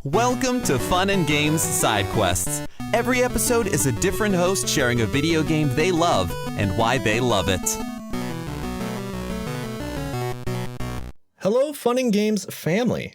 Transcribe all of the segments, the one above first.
Welcome to Fun and Games Side Quests. Every episode is a different host sharing a video game they love and why they love it. Hello, Fun and Games family.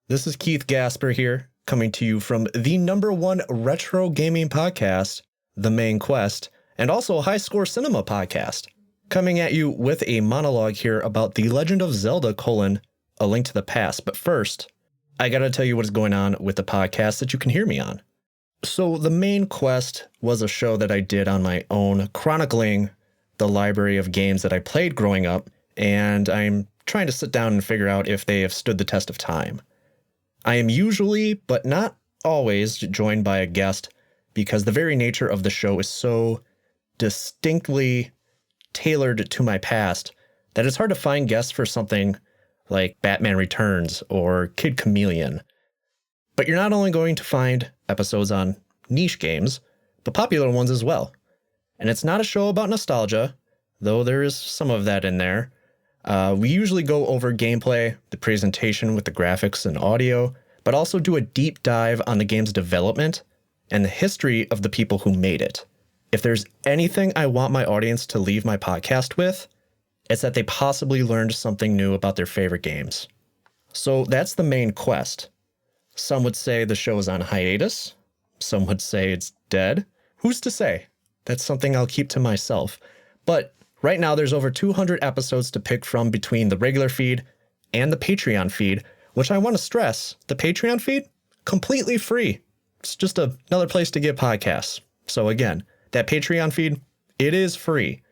This is Keith Gasper here, coming to you from the #1 retro gaming podcast, The Main Quest, and also a High Score Cinema podcast. Coming at you with a monologue here about The Legend of Zelda: A Link to the Past. But first, I gotta tell you what is going on with the podcast that you can hear me on. So The Main Quest was a show that I did on my own, chronicling the library of games that I played growing up, and I'm trying to sit down and figure out if they have stood the test of time. I am usually, but not always, joined by a guest because the very nature of the show is so distinctly tailored to my past that it's hard to find guests for something like Batman Returns or Kid Chameleon. But you're not only going to find episodes on niche games, but popular ones as well. And it's not a show about nostalgia, though there is some of that in there. We usually go over gameplay, the presentation with the graphics and audio, but also do a deep dive on the game's development and the history of the people who made it. If there's anything I want my audience to leave my podcast with, it's that they possibly learned something new about their favorite games. So that's The Main Quest. Some would say the show is on hiatus. Some would say it's dead. Who's to say? That's something I'll keep to myself. But right now there's over 200 episodes to pick from between the regular feed and the Patreon feed, which I want to stress, the Patreon feed, completely free. It's just another place to get podcasts. So again, that Patreon feed, it is free.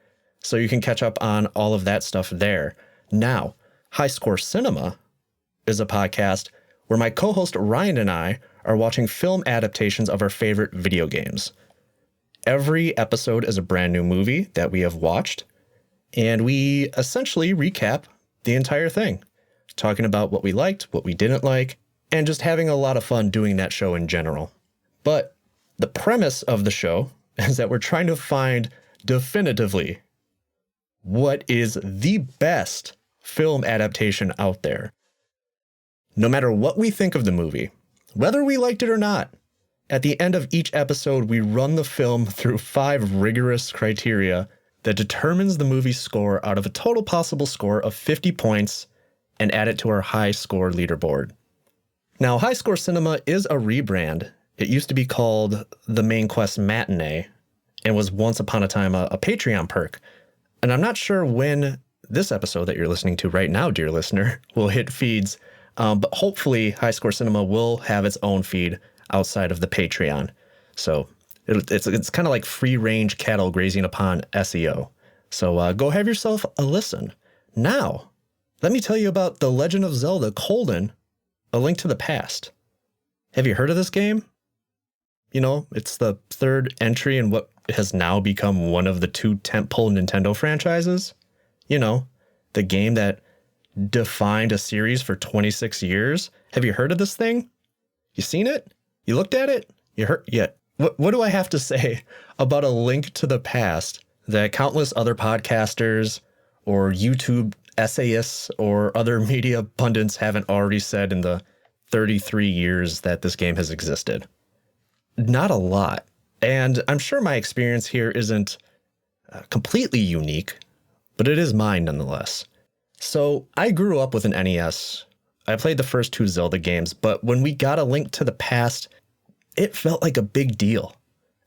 So you can catch up on all of that stuff there. Now, High Score Cinema is a podcast where my co-host Ryan and I are watching film adaptations of our favorite video games. Every episode is a brand new movie that we have watched, and we essentially recap the entire thing, talking about what we liked, what we didn't like, and just having a lot of fun doing that show in general. But the premise of the show is that we're trying to find definitively what is the best film adaptation out there. No matter what we think of the movie, whether we liked it or not, at the end of each episode, we run the film through 5 rigorous criteria that determines the movie's score out of a total possible score of 50 points and add it to our high score leaderboard. Now, High Score Cinema is a rebrand. It used to be called The Main Quest Matinee and was once upon a time a Patreon perk. And I'm not sure when this episode that you're listening to right now, dear listener, will hit feeds, but hopefully High Score Cinema will have its own feed outside of the Patreon. So it's kind of like free-range cattle grazing upon SEO. So go have yourself a listen. Now, let me tell you about The Legend of Zelda: A Link to the Past. Have you heard of this game? You know, it's the third entry in what has now become one of the 2 tentpole Nintendo franchises. You know, the game that defined a series for 26 years. Have you heard of this thing? You seen it? You looked at it? You heard? Yeah. What do I have to say about A Link to the Past that countless other podcasters or YouTube essayists or other media pundits haven't already said in the 33 years that this game has existed? Not a lot. And I'm sure my experience here isn't completely unique, but it is mine nonetheless. So I grew up with an NES. I played the first 2 Zelda games, but when we got A Link to the Past, it felt like a big deal.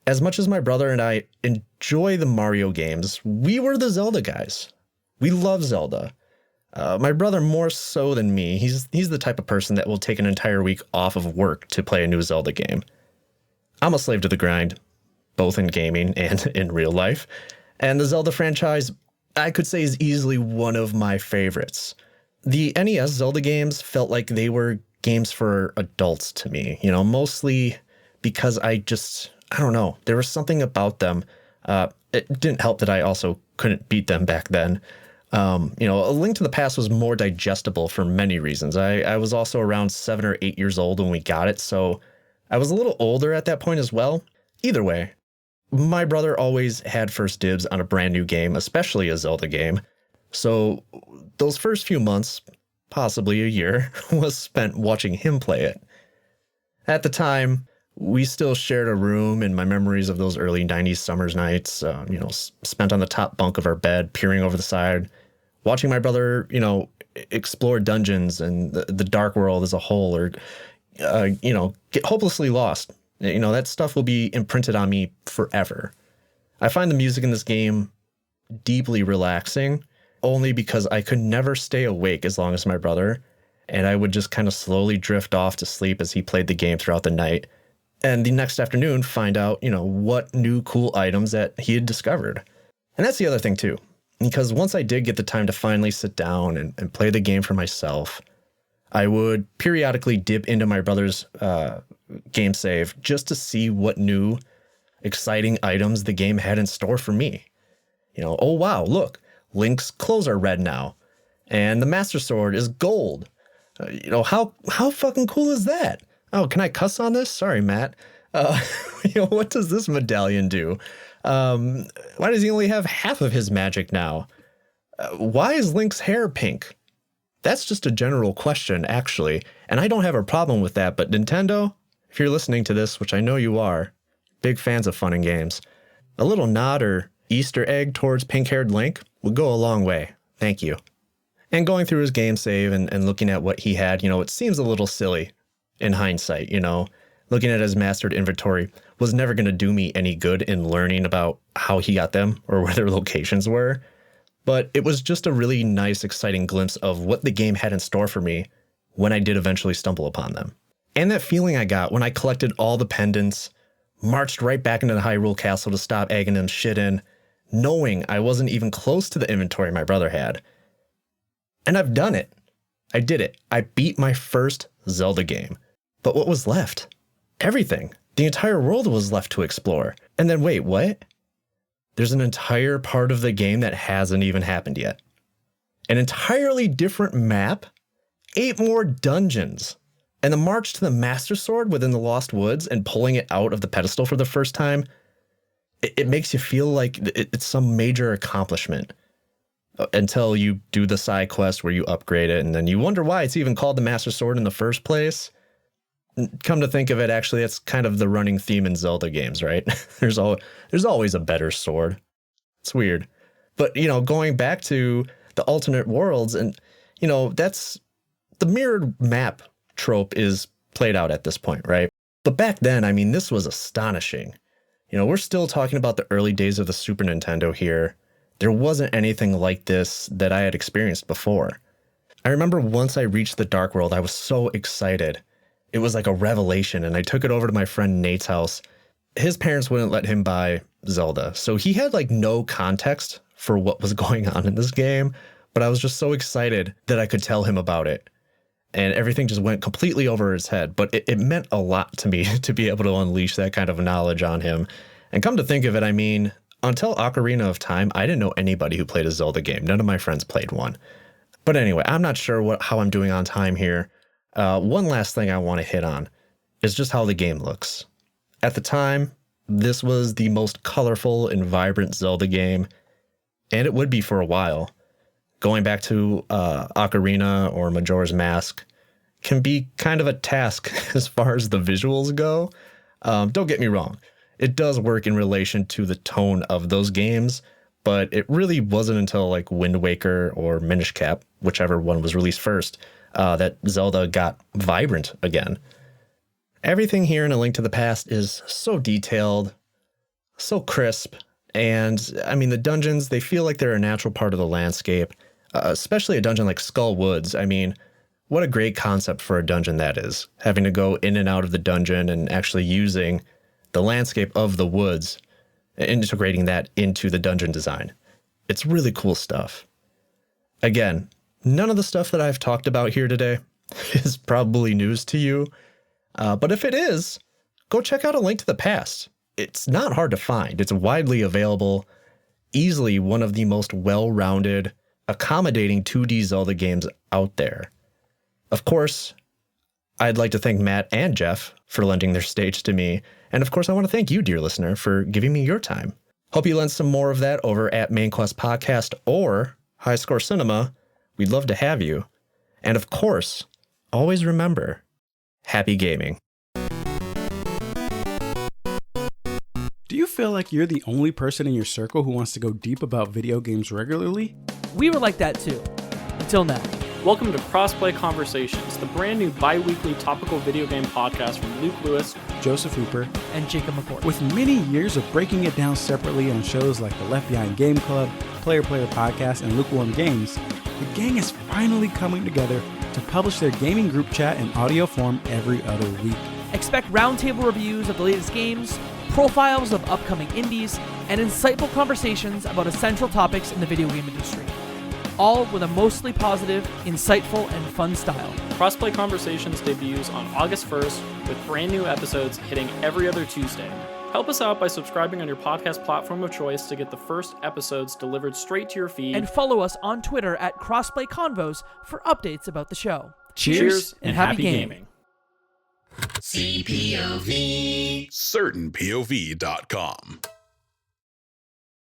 As much as my brother and I enjoy the Mario games, we were the Zelda guys. We love Zelda. My brother more so than me. He's the type of person that will take an entire week off of work to play a new Zelda game. I'm a slave to the grind, both in gaming and in real life. And the Zelda franchise, I could say, is easily one of my favorites. The NES Zelda games felt like they were games for adults to me, you know, mostly because I don't know, there was something about them. It didn't help that I also couldn't beat them back then. You know, A Link to the Past was more digestible for many reasons. I was also around 7 or 8 years old when we got it, so I was a little older at that point as well. Either way, my brother always had first dibs on a brand new game, especially a Zelda game. So those first few months, possibly a year, was spent watching him play it. At the time, we still shared a room, and my memories of those early 90s summer's nights, spent on the top bunk of our bed, peering over the side, watching my brother, explore dungeons and the dark world as a whole, or, get hopelessly lost. That stuff will be imprinted on me forever. I find the music in this game deeply relaxing, only because I could never stay awake as long as my brother, and I would just kind of slowly drift off to sleep as he played the game throughout the night. And the next afternoon, find out, what new cool items that he had discovered. And that's the other thing too, because once I did get the time to finally sit down and play the game for myself, I would periodically dip into my brother's game save just to see what new exciting items the game had in store for me. Oh wow, look, Link's clothes are red now, and the Master Sword is gold. How fucking cool is that? Oh, can I cuss on this? Sorry, Matt. What does this medallion do? Why does he only have half of his magic now? Why is Link's hair pink? That's just a general question, actually, and I don't have a problem with that, but Nintendo, if you're listening to this, which I know you are, big fans of fun and games, a little nod or Easter egg towards pink-haired Link would go a long way. Thank you. And going through his game save and looking at what he had, it seems a little silly in hindsight, looking at his mastered inventory was never going to do me any good in learning about how he got them or where their locations were. But it was just a really nice, exciting glimpse of what the game had in store for me when I did eventually stumble upon them. And that feeling I got when I collected all the pendants, marched right back into the Hyrule Castle to stop egging him shit in, knowing I wasn't even close to the inventory my brother had. And I've done it. I did it. I beat my first Zelda game. But what was left? Everything. The entire world was left to explore. And then wait, what? There's an entire part of the game that hasn't even happened yet. An entirely different map, 8 more dungeons, and the march to the Master Sword within the Lost Woods and pulling it out of the pedestal for the first time. It makes you feel like it's some major accomplishment. Until you do the side quest where you upgrade it, and then you wonder why it's even called the Master Sword in the first place. Come to think of it, actually, that's kind of the running theme in Zelda games, right? There's always a better sword. It's weird. But, going back to the alternate worlds, and, that's the mirrored map trope is played out at this point, right? But back then, this was astonishing. We're still talking about the early days of the Super Nintendo here. There wasn't anything like this that I had experienced before. I remember once I reached the Dark World, I was so excited. It was like a revelation, and I took it over to my friend Nate's house. His parents wouldn't let him buy Zelda, so he had no context for what was going on in this game, but I was just so excited that I could tell him about it. And everything just went completely over his head, but it meant a lot to me to be able to unleash that kind of knowledge on him. And come to think of it, until Ocarina of Time, I didn't know anybody who played a Zelda game. None of my friends played one. But anyway, I'm not sure how I'm doing on time here. One last thing I want to hit on is just how the game looks. At the time, this was the most colorful and vibrant Zelda game, and it would be for a while. Going back to Ocarina or Majora's Mask can be kind of a task as far as the visuals go. Don't get me wrong. It does work in relation to the tone of those games, but it really wasn't until Wind Waker or Minish Cap, whichever one was released first, that Zelda got vibrant again. Everything here in A Link to the Past is so detailed, so crisp, and the dungeons, they feel like they're a natural part of the landscape, especially a dungeon like Skull Woods. What a great concept for a dungeon that is, having to go in and out of the dungeon and actually using the landscape of the woods, integrating that into the dungeon design. It's really cool stuff. Again, none of the stuff that I've talked about here today is probably news to you, but if it is, go check out A Link to the Past. It's not hard to find. It's widely available, easily one of the most well-rounded, accommodating 2D Zelda games out there. Of course, I'd like to thank Matt and Jeff for lending their stage to me. And of course, I want to thank you, dear listener, for giving me your time. Hope you lend some more of that over at Main Quest Podcast or High Score Cinema. We'd love to have you. And of course, always remember, happy gaming. Do you feel like you're the only person in your circle who wants to go deep about video games regularly? We were like that too, until now. Welcome to Crossplay Conversations, the brand new bi-weekly topical video game podcast from Luke Lewis, Joseph Hooper, And Jacob McCord. with many years of breaking it down separately on shows like the Left Behind Game Club, Player Podcast, and Lukewarm Games, the gang is finally coming together to publish their gaming group chat in audio form every other week. Expect roundtable reviews of the latest games, profiles of upcoming indies, and insightful conversations about essential topics in the video game industry. All with a mostly positive, insightful, and fun style. Crossplay Conversations debuts on August 1st with brand new episodes hitting every other Tuesday. Help us out by subscribing on your podcast platform of choice to get the first episodes delivered straight to your feed. And follow us on Twitter at Crossplay Convos for updates about the show. Cheers and happy gaming. CPOV. CertainPOV.com.